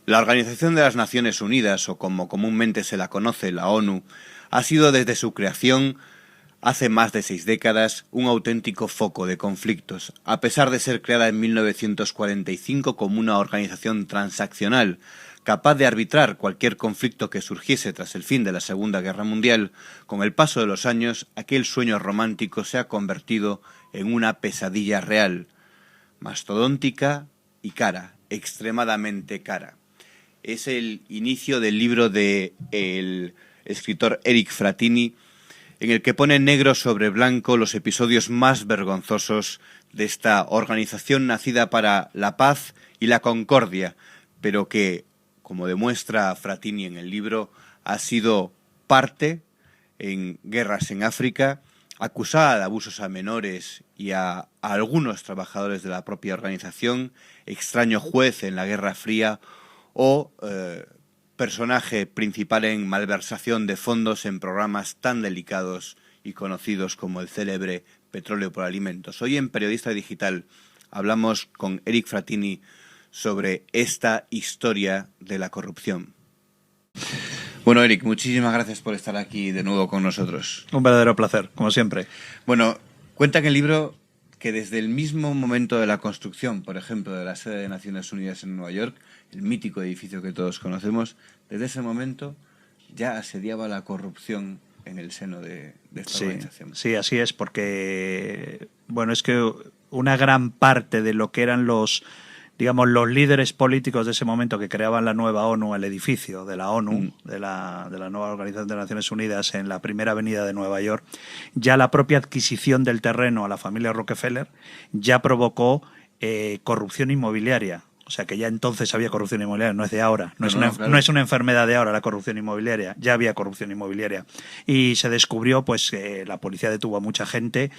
La Organización de las Naciones Unidas, o como comúnmente se la conoce, la ONU, ha sido desde su creación, hace más de 6 décadas, un auténtico foco de conflictos. A pesar de ser creada en 1945 como una organización transaccional, capaz de arbitrar cualquier conflicto que surgiese tras el fin de la Segunda Guerra Mundial, con el paso de los años, aquel sueño romántico se ha convertido en una pesadilla real, mastodóntica y cara, extremadamente cara. Es el inicio del libro del escritor Eric Frattini, en el que pone negro sobre blanco los episodios más vergonzosos de esta organización nacida para la paz y la concordia, pero que, como demuestra Frattini en el libro, ha sido parte en guerras en África, acusada de abusos a menores y a algunos trabajadores de la propia organización, extraño juez en la Guerra Fría o personaje principal en malversación de fondos en programas tan delicados y conocidos como el célebre Petróleo por Alimentos. Hoy en Periodista Digital hablamos con Eric Frattini sobre esta historia de la corrupción. Bueno, Eric, muchísimas gracias por estar aquí de nuevo con nosotros. Un verdadero placer, como siempre. Bueno, cuenta en el libro que desde el mismo momento de la construcción, por ejemplo, de la sede de Naciones Unidas en Nueva York, el mítico edificio que todos conocemos, desde ese momento ya asediaba la corrupción en el seno de esta organización. Sí, así es, porque bueno, es que una gran parte de lo que eran los líderes políticos de ese momento que creaban la nueva ONU, el edificio de la ONU, de la nueva Organización de Naciones Unidas en la primera avenida de Nueva York, ya la propia adquisición del terreno a la familia Rockefeller ya provocó corrupción inmobiliaria. O sea que ya entonces había corrupción inmobiliaria, no es de ahora, no es una enfermedad de ahora la corrupción inmobiliaria, ya había corrupción inmobiliaria. Y se descubrió, pues la policía detuvo a mucha gente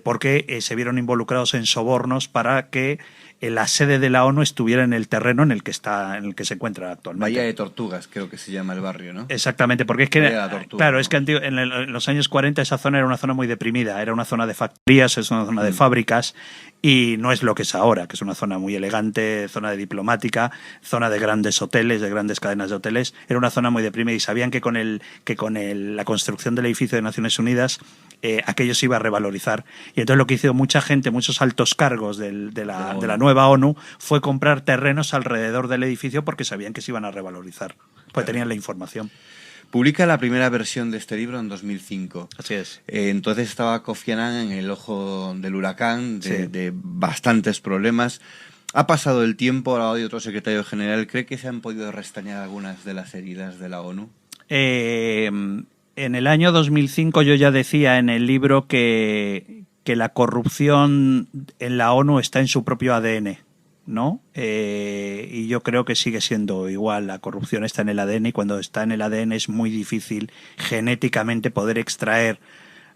porque se vieron involucrados en sobornos para que la sede de la ONU estuviera en el terreno en el que se encuentra actualmente. Bahía de Tortugas, creo que se llama el barrio, ¿no? Exactamente, porque es que claro, ¿no? Es que en los años 40 esa zona era una zona muy deprimida, era una zona de factorías, es una zona de fábricas y no es lo que es ahora, que es una zona muy elegante, zona de diplomática, zona de grandes hoteles, de grandes cadenas de hoteles. Era una zona muy deprimida y sabían que con la construcción del edificio de Naciones Unidas aquello se iba a revalorizar. Y entonces lo que hizo mucha gente, muchos altos cargos de la nueva ONU, fue comprar terrenos alrededor del edificio porque sabían que se iban a revalorizar, pues tenían la información. Publica la primera versión de este libro en 2005. Así es. Entonces estaba Kofi Annan en el ojo del huracán, de bastantes problemas. Ha pasado el tiempo, ahora hay otro secretario general. ¿Cree que se han podido restañar algunas de las heridas de la ONU? En el año 2005 yo ya decía en el libro que la corrupción en la ONU está en su propio ADN, ¿no? Y yo creo que sigue siendo igual. La corrupción está en el ADN y cuando está en el ADN es muy difícil genéticamente poder extraer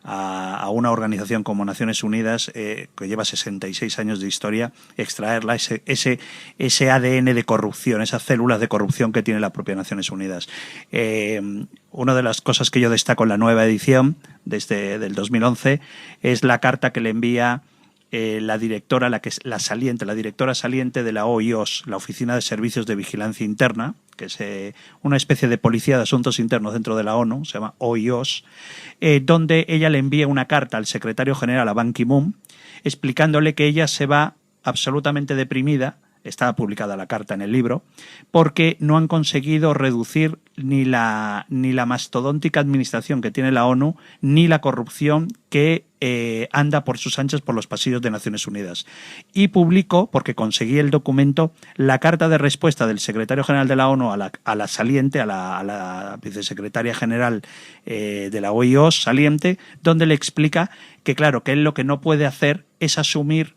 a una organización como Naciones Unidas, que lleva 66 años de historia, extraerla, ese ADN de corrupción, esas células de corrupción que tiene la propia Naciones Unidas. Una de las cosas que yo destaco en la nueva edición del 2011 es la carta que le envía la directora saliente de la OIOS, la Oficina de Servicios de Vigilancia Interna, que es una especie de policía de asuntos internos dentro de la ONU, se llama OIOS, donde ella le envía una carta al secretario general, a Ban Ki-moon, explicándole que ella se va absolutamente deprimida, está publicada la carta en el libro, porque no han conseguido reducir ni la mastodóntica administración que tiene la ONU, ni la corrupción que anda por sus anchas por los pasillos de Naciones Unidas. Y publicó, porque conseguí el documento, la carta de respuesta del secretario general de la ONU a la saliente, a la vicesecretaria general de la OIOS saliente, donde le explica que, claro, que él lo que no puede hacer es asumir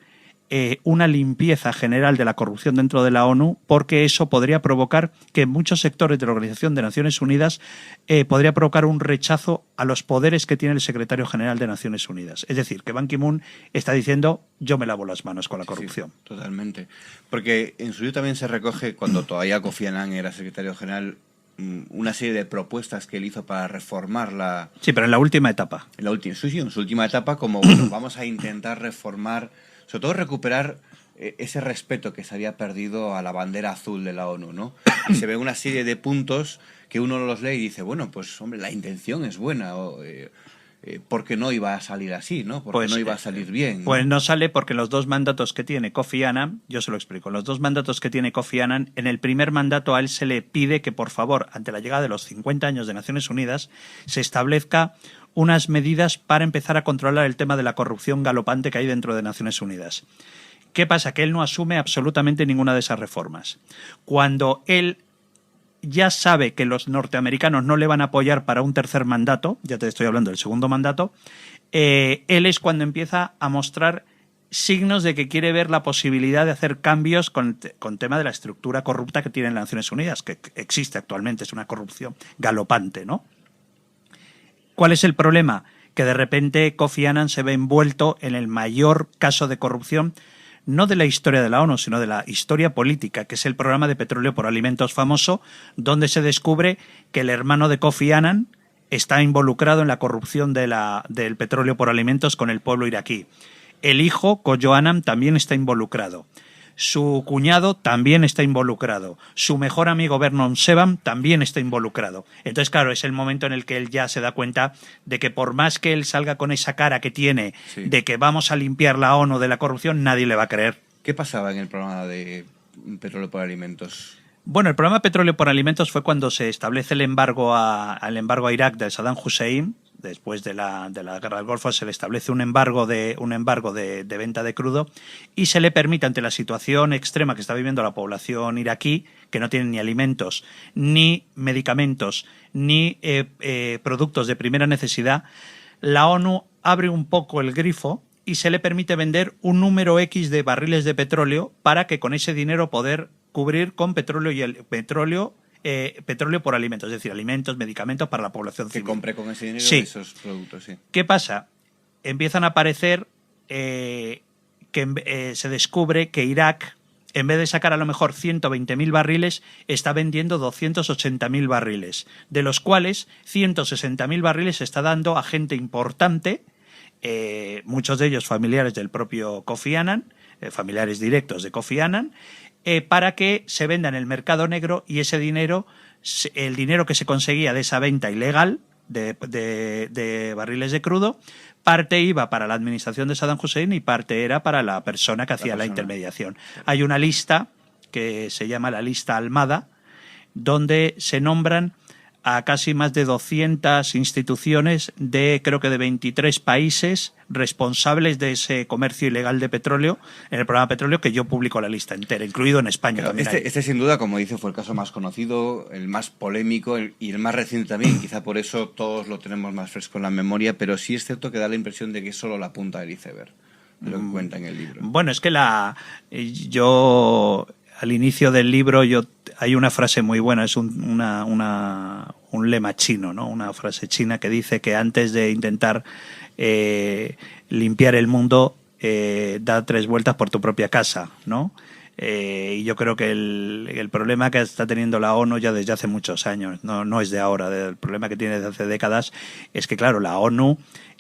una limpieza general de la corrupción dentro de la ONU, porque eso podría provocar que en muchos sectores de la Organización de Naciones Unidas podría provocar un rechazo a los poderes que tiene el secretario general de Naciones Unidas. Es decir, que Ban Ki-moon está diciendo yo me lavo las manos con la corrupción. Sí, totalmente. Porque en su libro también se recoge, cuando todavía Kofi Annan era secretario general, una serie de propuestas que él hizo para reformar la... Sí, pero en la última etapa. En su última etapa, como bueno, vamos a intentar reformar, sobre todo recuperar ese respeto que se había perdido a la bandera azul de la ONU, ¿no? Y se ve una serie de puntos que uno los lee y dice, bueno, pues hombre, la intención es buena, ¿por qué no iba a salir así, no? ¿Por qué no iba a salir bien, ¿no? Pues no sale porque los dos mandatos que tiene Kofi Annan, yo se lo explico, los dos mandatos que tiene Kofi Annan, en el primer mandato a él se le pide que, por favor, ante la llegada de los 50 años de Naciones Unidas, se establezca unas medidas para empezar a controlar el tema de la corrupción galopante que hay dentro de Naciones Unidas. ¿Qué pasa? Que él no asume absolutamente ninguna de esas reformas. Cuando él ya sabe que los norteamericanos no le van a apoyar para un tercer mandato, ya te estoy hablando del segundo mandato, él es cuando empieza a mostrar signos de que quiere ver la posibilidad de hacer cambios con tema de la estructura corrupta que tienen las Naciones Unidas, que existe actualmente, es una corrupción galopante, ¿no? ¿Cuál es el problema? Que de repente Kofi Annan se ve envuelto en el mayor caso de corrupción, no de la historia de la ONU, sino de la historia política, que es el programa de petróleo por alimentos famoso, donde se descubre que el hermano de Kofi Annan está involucrado en la corrupción del petróleo por alimentos con el pueblo iraquí. El hijo, Kojo Annan, también está involucrado. Su cuñado también está involucrado. Su mejor amigo Vernon Shevam también está involucrado. Entonces, claro, es el momento en el que él ya se da cuenta de que por más que él salga con esa cara que tiene, sí, de que vamos a limpiar la ONU de la corrupción, nadie le va a creer. ¿Qué pasaba en el programa de petróleo por alimentos? Bueno, el programa de petróleo por alimentos fue cuando se establece el embargo a Irak de Saddam Hussein. Después de la guerra del Golfo se le establece un embargo de venta de crudo y se le permite, ante la situación extrema que está viviendo la población iraquí, que no tiene ni alimentos, ni medicamentos, ni productos de primera necesidad, la ONU abre un poco el grifo y se le permite vender un número X de barriles de petróleo para que con ese dinero poder cubrir con petróleo por alimentos, es decir, alimentos, medicamentos para la población civil. Que compre con ese dinero, sí, esos productos, sí. ¿Qué pasa? Empiezan a aparecer se descubre que Irak, en vez de sacar a lo mejor 120.000 barriles, está vendiendo 280.000 barriles, de los cuales 160.000 barriles se está dando a gente importante, muchos de ellos familiares del propio Kofi Annan, familiares directos de Kofi Annan, para que se venda en el mercado negro y ese dinero, el dinero que se conseguía de esa venta ilegal de barriles de crudo, parte iba para la administración de Saddam Hussein y parte era para la persona que hacía la intermediación. Hay una lista que se llama la lista Almada, donde se nombran a casi más de 200 instituciones creo que de 23 países responsables de ese comercio ilegal de petróleo en el programa de petróleo, que yo publico la lista entera, incluido en España. Claro, también este sin duda, como dice, fue el caso más conocido, el más polémico y el más reciente también. Quizá por eso todos lo tenemos más fresco en la memoria, pero sí es cierto que da la impresión de que es solo la punta del iceberg de lo que cuenta en el libro. Bueno, es que yo al inicio del libro hay una frase muy buena, es un lema chino, ¿no? Una frase china que dice que antes de intentar limpiar el mundo, da 3 vueltas por tu propia casa, ¿no? Y yo creo que el problema que está teniendo la ONU ya desde hace muchos años, no es de ahora, el problema que tiene desde hace décadas, es que, claro, la ONU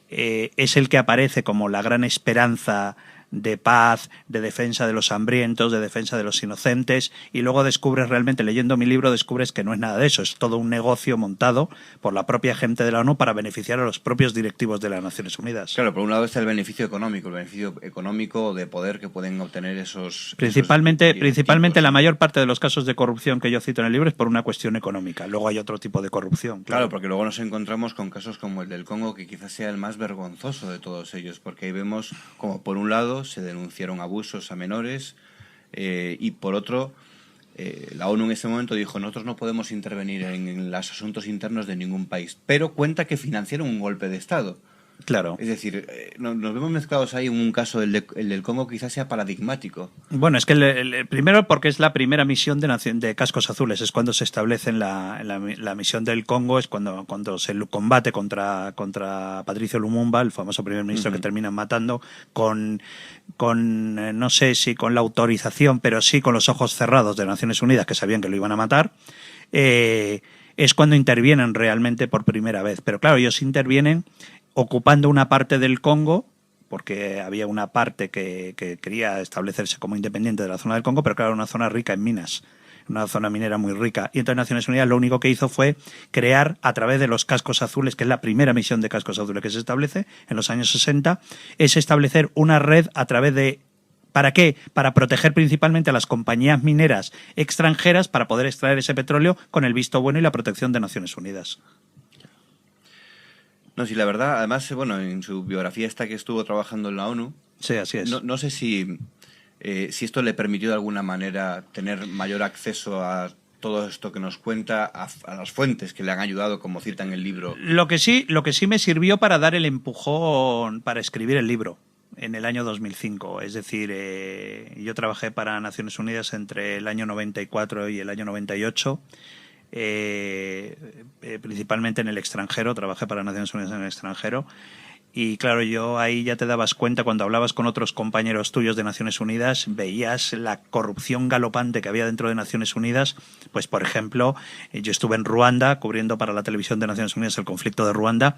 es el que aparece como la gran esperanza de paz, de defensa de los hambrientos, de defensa de los inocentes, y luego descubres realmente, leyendo mi libro, descubres que no es nada de eso, es todo un negocio montado por la propia gente de la ONU para beneficiar a los propios directivos de las Naciones Unidas. Claro, por un lado está el beneficio económico de poder que pueden obtener esos... Principalmente la mayor parte de los casos de corrupción que yo cito en el libro es por una cuestión económica. Luego hay otro tipo de corrupción. Claro, porque luego nos encontramos con casos como el del Congo, que quizás sea el más vergonzoso de todos ellos, porque ahí vemos como, por un lado, se denunciaron abusos a menores y por otro, la ONU en ese momento dijo: nosotros no podemos intervenir en los asuntos internos de ningún país, pero cuenta que financiaron un golpe de Estado. Claro. Es decir, nos vemos mezclados ahí en un caso, el del Congo quizás sea paradigmático. Bueno, es que el primero porque es la primera misión de Cascos Azules, es cuando se establece la misión del Congo, es cuando se combate contra Patricio Lumumba, el famoso primer ministro que terminan matando, con no sé si con la autorización, pero sí con los ojos cerrados de Naciones Unidas, que sabían que lo iban a matar. Es cuando intervienen realmente por primera vez. Pero claro, ellos intervienen ocupando una parte del Congo porque había una parte que quería establecerse como independiente de la zona del Congo, pero claro, era una zona rica en minas, una zona minera muy rica. Y entonces Naciones Unidas lo único que hizo fue crear, a través de los cascos azules, que es la primera misión de cascos azules que se establece en los años 60, es establecer una red a través de... ¿Para qué? Para proteger principalmente a las compañías mineras extranjeras para poder extraer ese petróleo con el visto bueno y la protección de Naciones Unidas. No, sí, la verdad, además, bueno, en su biografía está que estuvo trabajando en la ONU. Sí, así es. No sé si esto le permitió de alguna manera tener mayor acceso a todo esto que nos cuenta, a las fuentes que le han ayudado, como cita en el libro. Lo que sí me sirvió para dar el empujón para escribir el libro en el año 2005. Es decir, yo trabajé para Naciones Unidas entre el año 94 y el año 98. Principalmente en el extranjero, trabajé para Naciones Unidas en el extranjero. Y claro, yo ahí ya te dabas cuenta, cuando hablabas con otros compañeros tuyos de Naciones Unidas, veías la corrupción galopante que había dentro de Naciones Unidas. Pues, por ejemplo, yo estuve en Ruanda cubriendo para la televisión de Naciones Unidas el conflicto de Ruanda,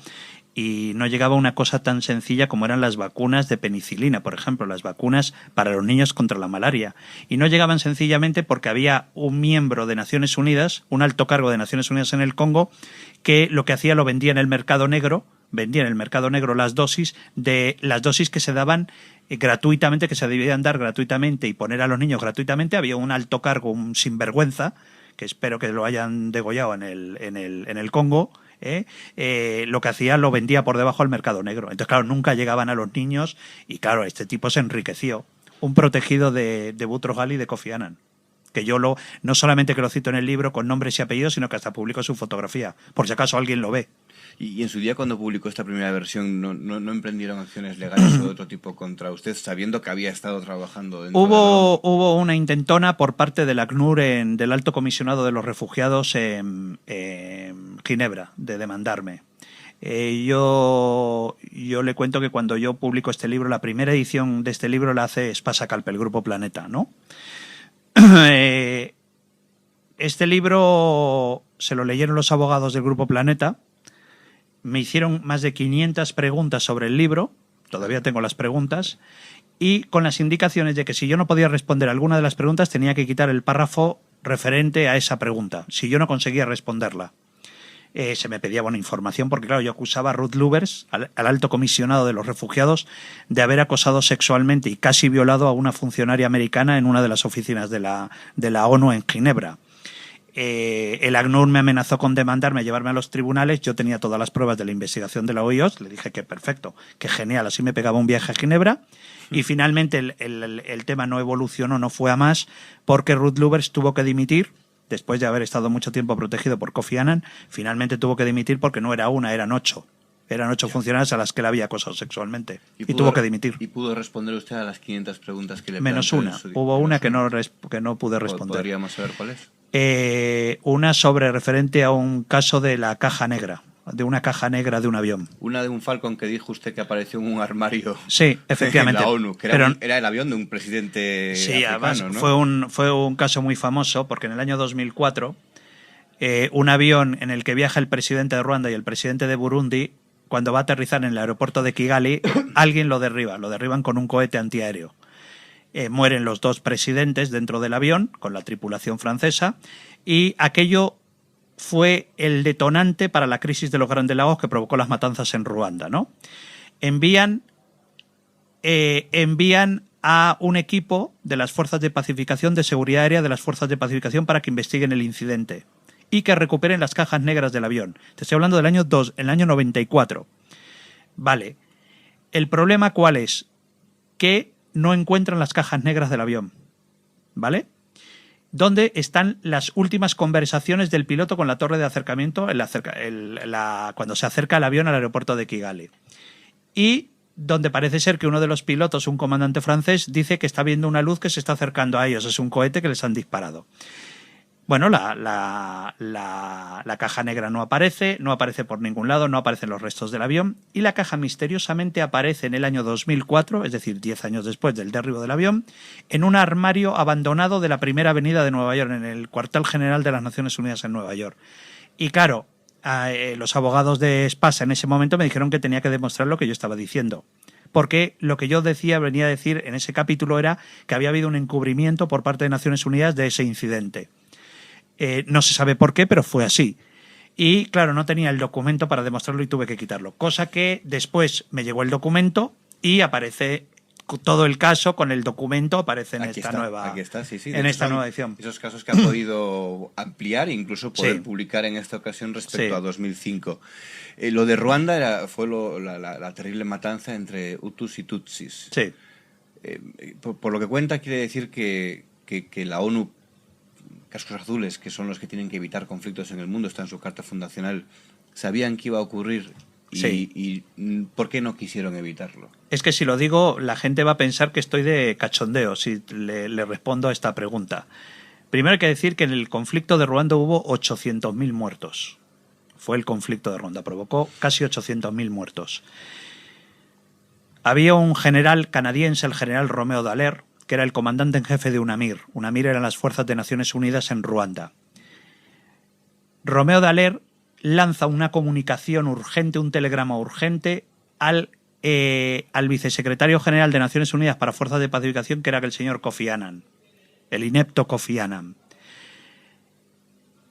y no llegaba una cosa tan sencilla como eran las vacunas de penicilina, por ejemplo, las vacunas para los niños contra la malaria. Y no llegaban sencillamente porque había un miembro de Naciones Unidas, un alto cargo de Naciones Unidas en el Congo, que lo que hacía lo vendía en el mercado negro, las dosis que se daban gratuitamente, que se debían dar gratuitamente y poner a los niños gratuitamente. Había un alto cargo, un sinvergüenza, que espero que lo hayan degollado en el Congo, lo que hacía lo vendía por debajo al mercado negro. Entonces, claro, nunca llegaban a los niños y, claro, este tipo se enriqueció. Un protegido de Boutros Ghali y de Kofi Annan, que yo no solamente que lo cito en el libro con nombres y apellidos, sino que hasta publico su fotografía, por si acaso alguien lo ve. Y en su día, cuando publicó esta primera versión, ¿no emprendieron acciones legales o de otro tipo contra usted, sabiendo que había estado trabajando dentro Hubo una intentona por parte del ACNUR, del Alto Comisionado de los Refugiados en Ginebra, de demandarme. Yo le cuento que cuando yo publico este libro, la primera edición de este libro la hace Espasa Calpe, el Grupo Planeta, ¿no? Este libro se lo leyeron los abogados del Grupo Planeta. Me hicieron más de 500 preguntas sobre el libro, todavía tengo las preguntas, y con las indicaciones de que si yo no podía responder alguna de las preguntas tenía que quitar el párrafo referente a esa pregunta, si yo no conseguía responderla. Se me pedía buena información porque, claro, yo acusaba a Ruth Lubbers, al alto comisionado de los refugiados, de haber acosado sexualmente y casi violado a una funcionaria americana en una de las oficinas de la ONU en Ginebra. El ACNUR me amenazó con demandarme, llevarme a los tribunales. Yo tenía todas las pruebas de la investigación de la OIOS. Le dije que perfecto, que genial, así me pegaba un viaje a Ginebra. Y finalmente el tema no evolucionó, no fue a más, porque Ruth Lubbers tuvo que dimitir. Después de haber estado mucho tiempo protegido por Kofi Annan, finalmente tuvo que dimitir porque no era una, eran 8. Eran 8 funcionarios a las que le había acosado sexualmente. Y tuvo que dimitir. ¿Y pudo responder usted a las 500 preguntas que le menos una. Hubo una que no pude responder. ¿Podríamos saber cuál es? Una sobre referente a un caso de la caja negra, de una caja negra de un avión. Una de un Falcon que dijo usted que apareció en un armario. Sí, efectivamente. En la ONU, que era el avión de un presidente africano, además, ¿no? fue un caso muy famoso porque en el año 2004 un avión en el que viaja el presidente de Ruanda y el presidente de Burundi, cuando va a aterrizar en el aeropuerto de Kigali, alguien lo derriban con un cohete antiaéreo. Mueren los dos presidentes dentro del avión con la tripulación francesa, y aquello fue el detonante para la crisis de los Grandes Lagos que provocó las matanzas en Ruanda, ¿no? Envían a un equipo de las fuerzas de pacificación, de seguridad aérea de las fuerzas de pacificación, para que investiguen el incidente y que recuperen las cajas negras del avión. Te estoy hablando del año 94. Vale. ¿El problema cuál es? Que no encuentran las cajas negras del avión. ¿Vale? ¿Dónde están las últimas conversaciones del piloto con la torre de acercamiento cuando se acerca el avión al aeropuerto de Kigali? Y donde parece ser que uno de los pilotos, un comandante francés, dice que está viendo una luz que se está acercando a ellos. Es un cohete que les han disparado. Bueno, la caja negra no aparece por ningún lado, no aparecen los restos del avión, y la caja misteriosamente aparece en el año 2004, es decir, 10 años después del derribo del avión, en un armario abandonado de la primera avenida de Nueva York, en el cuartel general de las Naciones Unidas en Nueva York. Y claro, los abogados de Espasa en ese momento me dijeron que tenía que demostrar lo que yo estaba diciendo, porque lo que yo venía a decir en ese capítulo era que había habido un encubrimiento por parte de Naciones Unidas de ese incidente. No se sabe por qué, pero fue así. Y claro, no tenía el documento para demostrarlo y tuve que quitarlo. Cosa que después me llegó el documento y aparece todo el caso con el documento, aparece en esta nueva edición. Esos casos que han podido ampliar e incluso poder publicar en esta ocasión respecto a 2005. Lo de Ruanda fue la terrible matanza entre Hutus y Tutsis. Sí. Por lo que cuenta, quiere decir que la ONU, cascos azules, que son los que tienen que evitar conflictos en el mundo, está en su carta fundacional, sabían que iba a ocurrir y ¿por qué no quisieron evitarlo? Es que si lo digo, la gente va a pensar que estoy de cachondeo si le respondo a esta pregunta. Primero hay que decir que en el conflicto de Ruanda hubo 800.000 muertos. Fue el conflicto de Ruanda, provocó casi 800.000 muertos. Había un general canadiense, el general Romeo Dallaire, que era el comandante en jefe de UNAMIR. UNAMIR eran las fuerzas de Naciones Unidas en Ruanda. Romeo Dallaire lanza una comunicación urgente, un telegrama urgente al vicesecretario general de Naciones Unidas para Fuerzas de Pacificación, que era el señor Kofi Annan, el inepto Kofi Annan,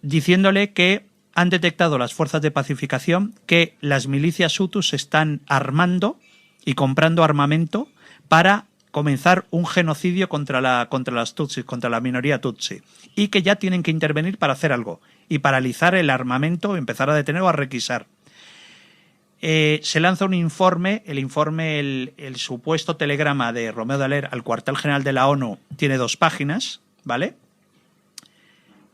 diciéndole que han detectado las fuerzas de pacificación que las milicias hutus se están armando y comprando armamento para comenzar un genocidio contra las tutsis, contra la minoría tutsi, y que ya tienen que intervenir para hacer algo y paralizar el armamento, empezar a detener o a requisar. Se lanza un informe, el supuesto telegrama de Romeo Dallaire al cuartel general de la ONU tiene 2 páginas, ¿vale?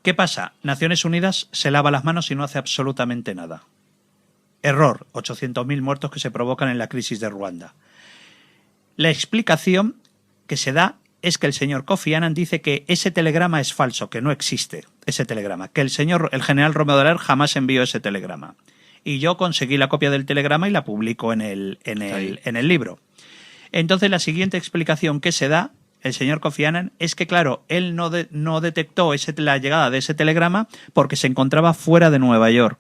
¿Qué pasa? Naciones Unidas se lava las manos y no hace absolutamente nada. Error, 800.000 muertos que se provocan en la crisis de Ruanda. La explicación que se da es que el señor Kofi Annan dice que ese telegrama es falso, que no existe ese telegrama, que el general Romeo Dallaire jamás envió ese telegrama. Y yo conseguí la copia del telegrama y la publico en el libro. Entonces la siguiente explicación que se da el señor Kofi Annan es que, claro, él no detectó la llegada de ese telegrama porque se encontraba fuera de Nueva York.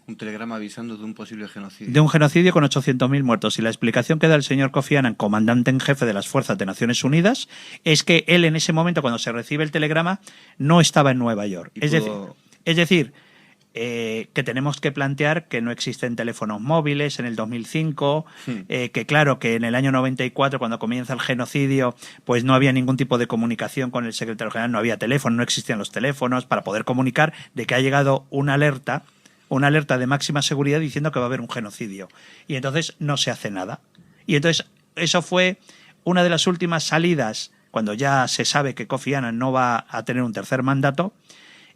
Un telegrama avisando de un posible genocidio. De un genocidio con 800.000 muertos. Y la explicación que da el señor Kofi Annan, comandante en jefe de las Fuerzas de Naciones Unidas, es que él en ese momento, cuando se recibe el telegrama, no estaba en Nueva York. Es decir, que tenemos que plantear que no existen teléfonos móviles en el 2005, que claro, que en el año 94, cuando comienza el genocidio, pues no había ningún tipo de comunicación con el secretario general, no había teléfono, no existían los teléfonos para poder comunicar de que ha llegado una alerta de máxima seguridad diciendo que va a haber un genocidio. Y entonces no se hace nada. Y entonces eso fue una de las últimas salidas, cuando ya se sabe que Kofi Annan no va a tener un tercer mandato.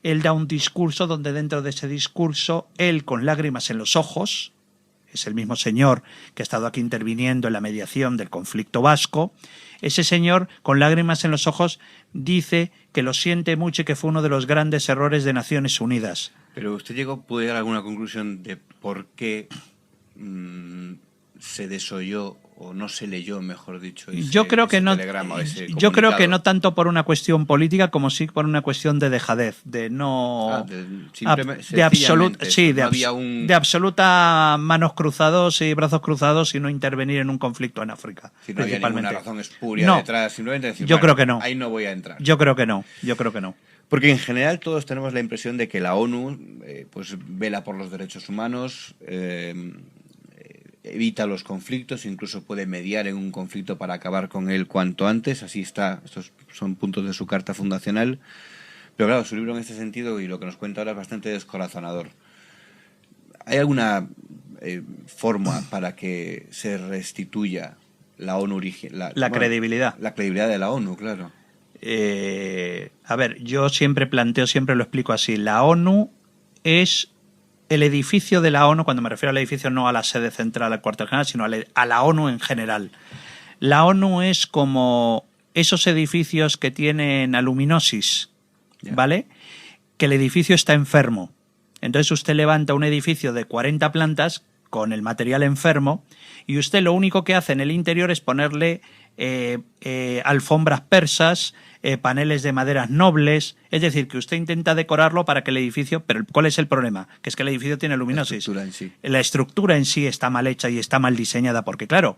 Él da un discurso donde dentro de ese discurso, él con lágrimas en los ojos, es el mismo señor que ha estado aquí interviniendo en la mediación del conflicto vasco, ese señor con lágrimas en los ojos dice que lo siente mucho y que fue uno de los grandes errores de Naciones Unidas. Pero usted pudo llegar a alguna conclusión de por qué se desoyó o no se leyó, mejor dicho, yo creo que no tanto por una cuestión política como sí por una cuestión de dejadez, de no de absoluta manos cruzados y brazos cruzados y no intervenir en un conflicto en África. Si no había ninguna razón espuria detrás, simplemente decir, yo creo que no. Ahí no voy a entrar. Yo creo que no. Porque en general todos tenemos la impresión de que la ONU pues vela por los derechos humanos, evita los conflictos, incluso puede mediar en un conflicto para acabar con él cuanto antes. Así está, estos son puntos de su carta fundacional. Pero claro, su libro en este sentido y lo que nos cuenta ahora es bastante descorazonador. ¿Hay alguna forma para que se restituya la ONU credibilidad? La credibilidad de la ONU, claro. A ver, yo siempre lo explico así. La ONU es el edificio de la ONU, cuando me refiero al edificio no a la sede central, al cuartel general, sino a la ONU en general. La ONU es como esos edificios que tienen aluminosis, ¿vale? Que el edificio está enfermo. Entonces usted levanta un edificio de 40 plantas con el material enfermo y usted lo único que hace en el interior es ponerle alfombras persas, paneles de maderas nobles, es decir, que usted intenta decorarlo para que el edificio... Pero ¿cuál es el problema? Que es que el edificio tiene aluminosis. La estructura en sí. La estructura en sí está mal hecha y está mal diseñada porque, claro,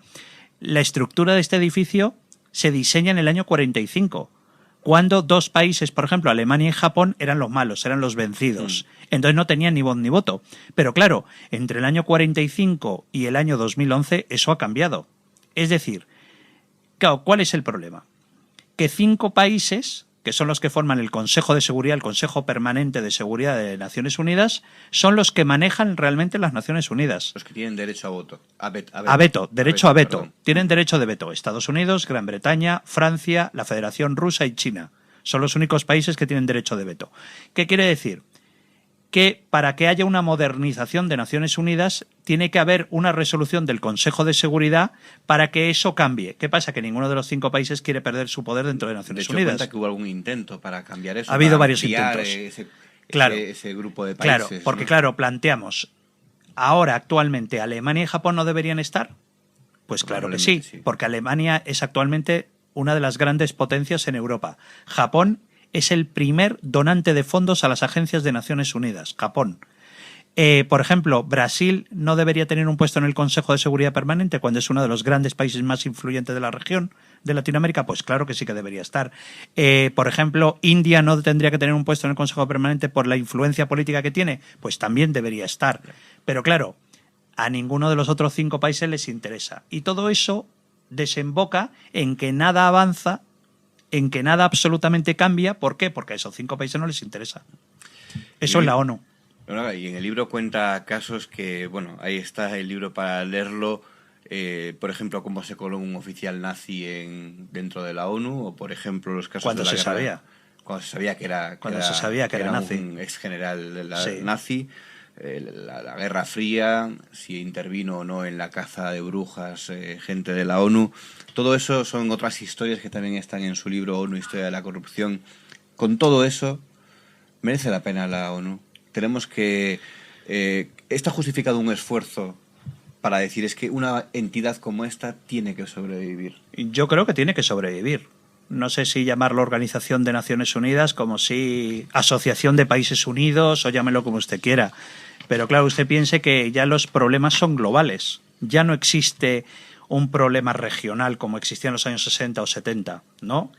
la estructura de este edificio se diseña en el año 45, cuando dos países, por ejemplo, Alemania y Japón, eran los malos, eran los vencidos. Entonces no tenían ni voz ni voto. Pero claro, entre el año 45 y el año 2011 eso ha cambiado. Es decir, claro, ¿cuál es el problema? Que 5 países, que son los que forman el Consejo de Seguridad, el Consejo Permanente de Seguridad de Naciones Unidas, son los que manejan realmente las Naciones Unidas. Los que tienen derecho a voto. Derecho a veto. Perdón. Tienen derecho de veto. Estados Unidos, Gran Bretaña, Francia, la Federación Rusa y China. Son los únicos países que tienen derecho de veto. ¿Qué quiere decir? Que para que haya una modernización de Naciones Unidas tiene que haber una resolución del Consejo de Seguridad para que eso cambie. ¿Qué pasa? Que ninguno de los 5 países quiere perder su poder dentro de Naciones Unidas. Cuenta que hubo algún intento para cambiar eso. Ha habido para varios intentos. Ese grupo de países. Claro, porque claro, planteamos, ahora actualmente Alemania y Japón no deberían estar. Pues claro que sí, porque Alemania es actualmente una de las grandes potencias en Europa. Japón es el primer donante de fondos a las agencias de Naciones Unidas, Japón. Por ejemplo, Brasil no debería tener un puesto en el Consejo de Seguridad Permanente cuando es uno de los grandes países más influyentes de la región de Latinoamérica. Pues claro que sí que debería estar. Por ejemplo, India no tendría que tener un puesto en el Consejo Permanente por la influencia política que tiene. Pues también debería estar. Pero claro, a ninguno de los otros 5 países les interesa. Y todo eso desemboca en que nada avanza, en que nada absolutamente cambia. ¿Por qué? Porque a esos 5 países no les interesa. Eso es la ONU. Y en el libro cuenta casos que, bueno, ahí está el libro para leerlo, por ejemplo, cómo se coló un oficial nazi dentro de la ONU, o por ejemplo los casos cuando de la se guerra, sabía. Cuando se sabía que era nazi. Un ex general nazi, la Guerra Fría, si intervino o no en la caza de brujas, gente de la ONU. Todo eso son otras historias que también están en su libro ONU, Historia de la Corrupción. Con todo eso, ¿merece la pena la ONU? Tenemos que... ¿está justificado un esfuerzo para decir es que una entidad como esta tiene que sobrevivir? Yo creo que tiene que sobrevivir. No sé si llamarlo Organización de Naciones Unidas, como si Asociación de Países Unidos, o llámelo como usted quiera. Pero claro, usted piense que ya los problemas son globales. Ya no existe un problema regional como existía en los años 60 o 70, ¿no?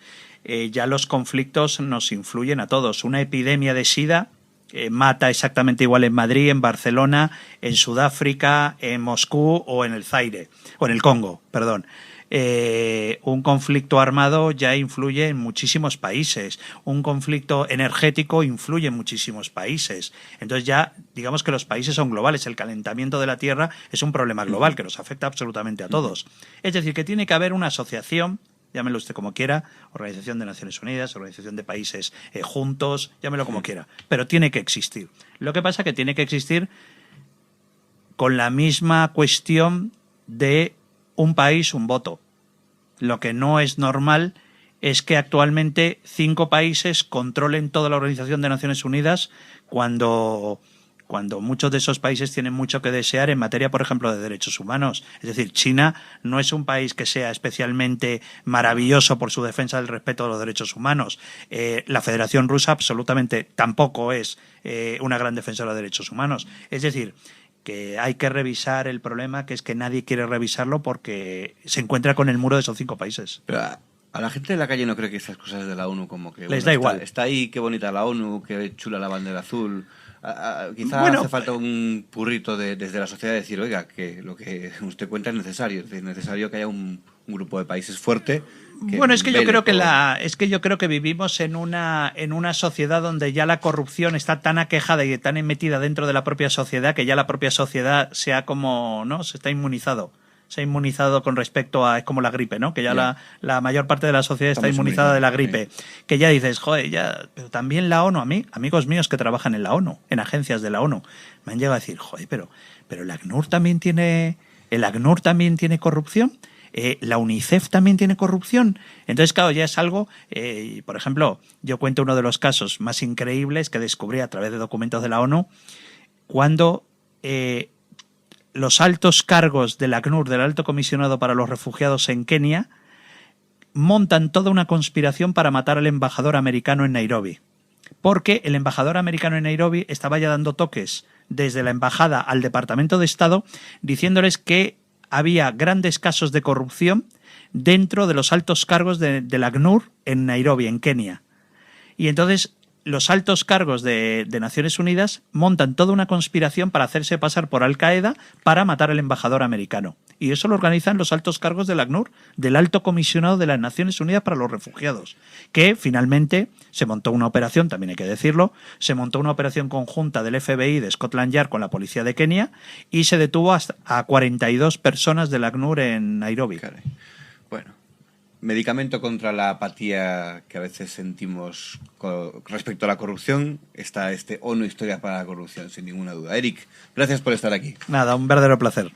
Ya los conflictos nos influyen a todos. Una epidemia de SIDA mata exactamente igual en Madrid, en Barcelona, en Sudáfrica, en Moscú o en el Zaire, o en el Congo, perdón. Un conflicto armado ya influye en muchísimos países. Un conflicto energético influye en muchísimos países. Entonces ya, digamos que los países son globales. El calentamiento de la Tierra es un problema global que nos afecta absolutamente a todos. Es decir, que tiene que haber una asociación, llámelo usted como quiera, Organización de Naciones Unidas, Organización de Países Juntos, llámelo como quiera, pero tiene que existir. Lo que pasa es que tiene que existir con la misma cuestión de un país, un voto. Lo que no es normal es que actualmente 5 países controlen toda la Organización de Naciones Unidas cuando muchos de esos países tienen mucho que desear en materia, por ejemplo, de derechos humanos. Es decir, China no es un país que sea especialmente maravilloso por su defensa del respeto de los derechos humanos. La Federación Rusa absolutamente tampoco es una gran defensora de derechos humanos. Es decir, que hay que revisar el problema, que es que nadie quiere revisarlo porque se encuentra con el muro de esos 5 países. Pero a la gente de la calle no cree que estas cosas de la ONU como que... Les da igual. Está ahí, qué bonita la ONU, qué chula la bandera azul. Quizá hace falta un purrito desde la sociedad de decir, oiga, que lo que usted cuenta es necesario. Es necesario que haya un grupo de países fuerte. Bueno, es que yo creo que vivimos en una sociedad donde ya la corrupción está tan aquejada y tan metida dentro de la propia sociedad que ya la propia sociedad se está inmunizado. Se ha inmunizado con respecto a... Es como la gripe, ¿no? Que ya la mayor parte de la sociedad está inmunizada de la gripe. Sí. Que ya dices, joder, ya... Pero también la ONU, amigos míos que trabajan en la ONU, en agencias de la ONU, me han llegado a decir, joder, pero el ACNUR también tiene... ¿El ACNUR también tiene corrupción? ¿La UNICEF también tiene corrupción? Entonces, claro, ya es algo... por ejemplo, yo cuento uno de los casos más increíbles que descubrí a través de documentos de la ONU, cuando... los altos cargos del ACNUR, del Alto Comisionado para los Refugiados en Kenia, montan toda una conspiración para matar al embajador americano en Nairobi. Porque el embajador americano en Nairobi estaba ya dando toques desde la embajada al Departamento de Estado diciéndoles que había grandes casos de corrupción dentro de los altos cargos del ACNUR en Nairobi, en Kenia. Y entonces los altos cargos de Naciones Unidas montan toda una conspiración para hacerse pasar por Al-Qaeda para matar al embajador americano. Y eso lo organizan los altos cargos del ACNUR, del Alto Comisionado de las Naciones Unidas para los Refugiados, que finalmente se montó una operación, también hay que decirlo, se montó una operación conjunta del FBI de Scotland Yard con la policía de Kenia y se detuvo hasta a 42 personas del ACNUR en Nairobi. Caray. Bueno, medicamento contra la apatía que a veces sentimos respecto a la corrupción está este ONU Historia para la Corrupción, sin ninguna duda. Eric, gracias por estar aquí. Nada, un verdadero placer.